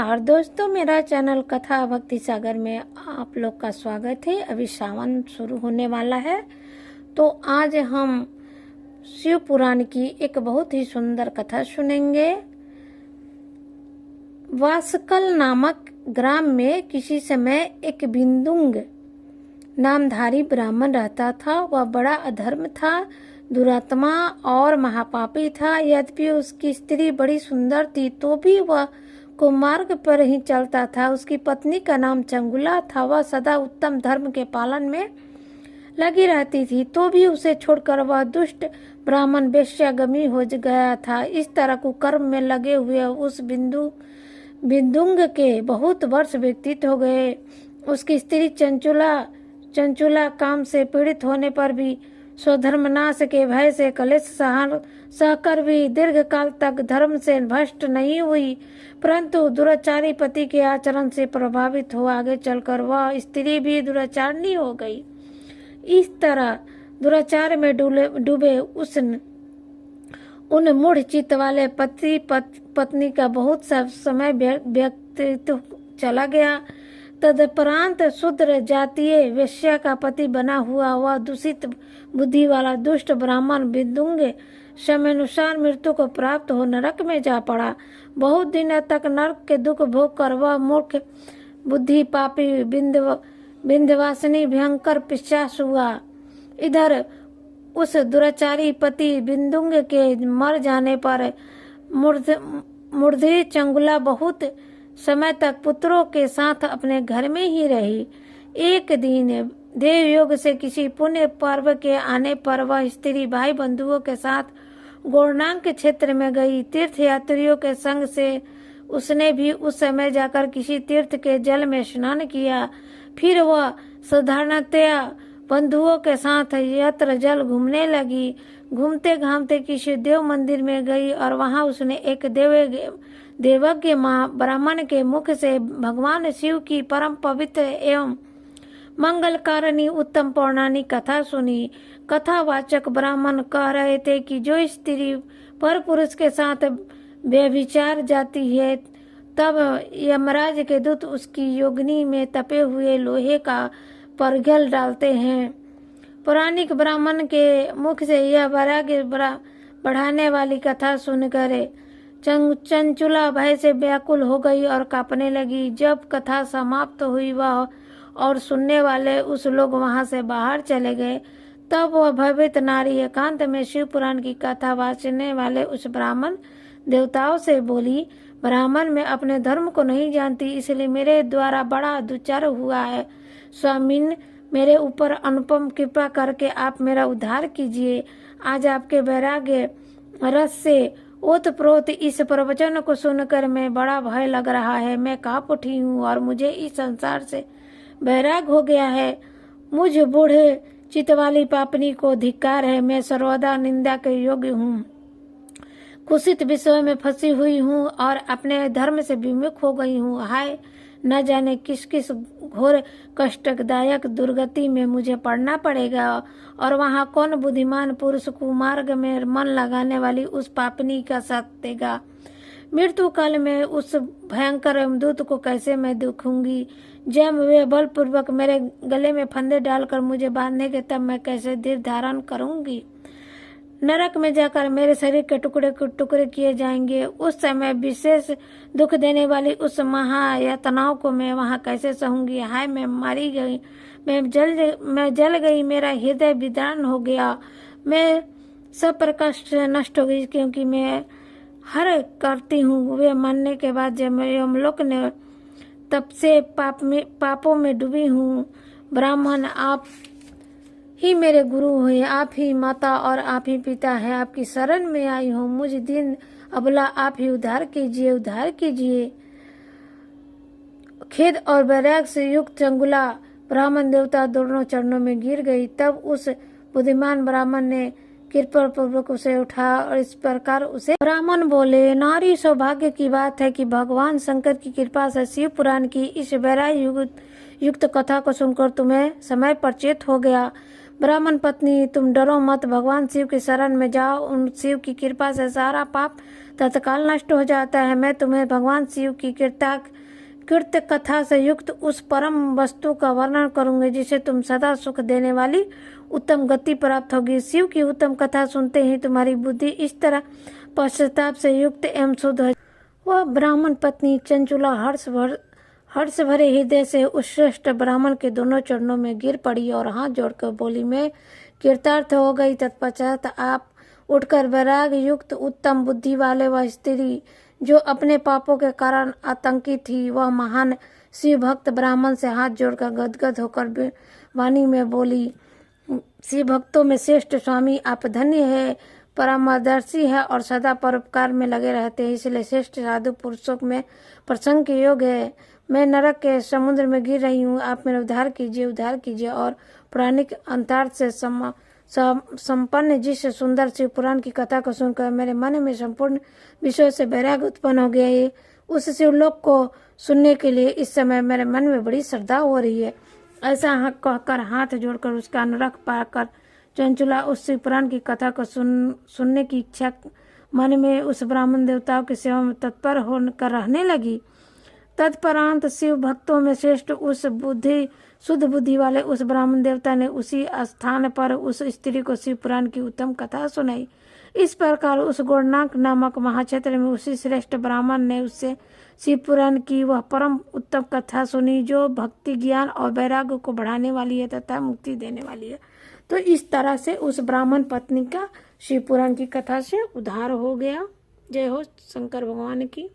नमस्कार दोस्तों, मेरा चैनल कथा भक्ति सागर में आप लोग का स्वागत है। अभी सावन शुरू होने वाला है, तो आज हम शिव पुराण की एक बहुत ही सुंदर कथा सुनेंगे। वासकल नामक ग्राम में किसी समय एक बिंदुंग नामधारी ब्राह्मण रहता था। वह बड़ा अधर्म था, दुरात्मा और महापापी था। यद्यपि उसकी स्त्री बड़ी सुंदर थी, तो भी वह कुमार्ग पर ही चलता था। उसकी पत्नी का नाम चंगुला था। वह सदा उत्तम धर्म के पालन में लगी रहती थी, तो भी उसे छोड़कर वह दुष्ट ब्राह्मण वेश्यागमी हो गया था। इस तरह कुकर्म में लगे हुए उस बिंदुंग के बहुत वर्ष व्यतीत हो गए। उसकी स्त्री चंचुला काम से पीड़ित होने पर भी स्वधर्मनाश के भय से कलेश सहकर भी दीर्घ काल तक धर्म से भ्रष्ट नहीं हुई, परंतु दुराचारी पति के आचरण से प्रभावित हो आगे चलकर वह स्त्री भी दुराचारणी हो गई। इस तरह दुराचार में डूबे उन मूढ़ चित्त वाले पति पत्नी का बहुत सा समय व्यतीत चला गया। तदुपरांत शूद्र जातीय वेश्या का पति बना हुआ वह दूषित बुद्धि वाला दुष्ट ब्राह्मण बिंदुंग समयानुसार मृत्यु को प्राप्त हो नरक में जा पड़ा। बहुत दिनों तक नरक के दुख भोग कर वह मूर्ख बुद्धि पापी बिंदवासिनी भयंकर पिशाच हुआ। इधर उस दुराचारी पति बिंदुंग के मर जाने पर मूर्धी चंगुला बहुत समय तक पुत्रों के साथ अपने घर में ही रही। एक दिन देव योग से किसी पुण्य पर्व के आने पर वह स्त्री भाई बंधुओं के साथ गौड़नांग के क्षेत्र में गई। तीर्थ यात्रियों के संग से उसने भी उस समय जाकर किसी तीर्थ के जल में स्नान किया। फिर वह साधारणतया बंधुओं के साथ यत्र जल घूमने लगी। घूमते घामते किसी देव मंदिर में गई और वहां उसने एक देवज्ञ ब्राह्मण के मुख से भगवान शिव की परम पवित्र एवं मंगलकारिणी उत्तम पौराणिक कथा सुनी। कथावाचक ब्राह्मण कह रहे थे कि जो स्त्री पर पुरुष के साथ व्यभिचार जाती है, तब यमराज के दूत उसकी योगिनी में तपे हुए लोहे का परघल डालते हैं। पौराणिक ब्राह्मण के मुख से यह वैराग्य बढ़ाने वाली कथा सुनकर चंचुला भय से व्याकुल हो गई और कांपने लगी। जब कथा समाप्त हुई वह और सुनने वाले उस लोग वहां से बाहर चले गए, तब वह भयभीत नारी एकांत में शिव पुराण की कथा वाचने वाले उस ब्राह्मण देवताओं से बोली, ब्राह्मण मैं अपने धर्म को नहीं जानती, इसलिए मेरे द्वारा बड़ा दुचार हुआ है। स्वामिन, मेरे ऊपर अनुपम कृपा करके आप मेरा उद्धार कीजिए। आज आपके वैराग्य रस से ओतप्रोत इस प्रवचन को सुनकर मैं बड़ा भय लग रहा है। मैं कांप उठी हूँ और मुझे इस संसार से वैराग हो गया है। मुझ बूढ़े चितवाली पापनी को धिक्कार है। मैं सर्वदा निंदा के योग्य हूँ, कुसित विषय में फंसी हुई हूँ और अपने धर्म से विमुख हो गई हूँ। हाय, न जाने किस किस घोर कष्टदायक दुर्गति में मुझे पड़ना पड़ेगा और वहाँ कौन बुद्धिमान पुरुष कुमार्ग में मन लगाने वाली उस पापनी का साथ देगा। मृत्यु काल में उस भयंकर दूत को कैसे मैं देखूंगी। जब वे बलपूर्वक मेरे गले में फंदे डालकर मुझे बांधेंगे, तब मैं कैसे धीर धारण करूंगी। नरक में जाकर मेरे शरीर के टुकड़े किए जाएंगे। उस समय विशेष दुख देने वाली उस महायातनाओं को मैं वहां कैसे सहूंगी। हाय, मैं मारी गई, मैं जल गई, मेरा हृदय विदान हो गया, मैं सब प्रकार से नष्ट हो गई, क्योंकि मैं हर करती हूँ। वे मरने के बाद जब यमलोक ने तब से पापों में डूबी हूँ। ब्राह्मण, आप ही मेरे गुरु हुए, आप ही माता और आप ही पिता है। आपकी शरण में आई हूँ। मुझ दिन अबला आप ही उद्धार कीजिए। खेद और वैराग से युक्त चंगुला ब्राह्मण देवता दोनों चरणों में गिर गई। तब उस बुद्धिमान ब्राह्मण ने कृपा पूर्वक उसे उठा और इस प्रकार उसे ब्राह्मण बोले, नारी सौभाग्य की बात है कि भगवान शंकर की कृपा से शिव पुराण की इस वैराग्य युक्त कथा को सुनकर तुम्हें समय पर चेत हो गया। ब्राह्मण पत्नी, तुम डरो मत, भगवान शिव की शरण में जाओ, उन शिव की कृपा से सारा पाप तत्काल नष्ट हो जाता है। मैं तुम्हें भगवान शिव की कृत्य कथा से युक्त उस परम वस्तु का वर्णन करूंगी जिसे तुम सदा सुख देने वाली उत्तम गति प्राप्त होगी। शिव की उत्तम कथा सुनते ही तुम्हारी बुद्धि इस तरह पश्चाताप से युक्त एवं शुद्ध हो। वह ब्राह्मण पत्नी चंचुला हर्ष भरे हृदय से उस श्रेष्ठ ब्राह्मण के दोनों चरणों में गिर पड़ी और हाथ जोड़कर बोली, मैं कृतार्थ हो गई। तत्पश्चात आप उठकर वैराग्य युक्त उत्तम बुद्धि वाले वह स्त्री जो अपने पापों के कारण आतंकित थी, वह महान शिव भक्त ब्राह्मण से हाथ जोड़कर गदगद होकर वाणी में बोली, शिव भक्तों में श्रेष्ठ स्वामी, आप धन्य है, परामर्शी है और सदा परोपकार में लगे रहते हैं, इसलिए श्रेष्ठ साधु पुरुषों में प्रसंग के योग है। मैं नरक के समुद्र में गिर रही हूँ, आप मेरा उद्धार कीजिए और पौराणिक अंतरार्थ से संपन्न जिस सुंदर शिव पुराण की कथा को सुनकर मेरे मन में संपूर्ण विषयों से वैराग्य उत्पन्न हो गया है। उस शिवलोक को सुनने के लिए इस समय मेरे मन में बड़ी श्रद्धा हो रही है। ऐसा कहकर हाथ जोड़कर उसका अनुराग पाकर चंचुला उस शिव पुराण की कथा को सुनने की इच्छा मन में उस ब्राह्मण देवताओं की सेवा में तत्पर होकर रहने लगी। तत्परांत शिव भक्तों में श्रेष्ठ उस शुद्ध बुद्धि वाले उस ब्राह्मण देवता ने उसी स्थान पर उस स्त्री को शिव पुराण की उत्तम कथा सुनाई। इस प्रकार उस गोरनाक नामक महाक्षेत्र में उसी श्रेष्ठ ब्राह्मण ने उससे शिव पुराण की वह परम उत्तम कथा सुनी जो भक्ति, ज्ञान और वैराग्य को बढ़ाने वाली है तथा मुक्ति देने वाली है। तो इस तरह से उस ब्राह्मण पत्नी का शिव पुराण की कथा से उद्धार हो गया। जय हो शंकर भगवान की।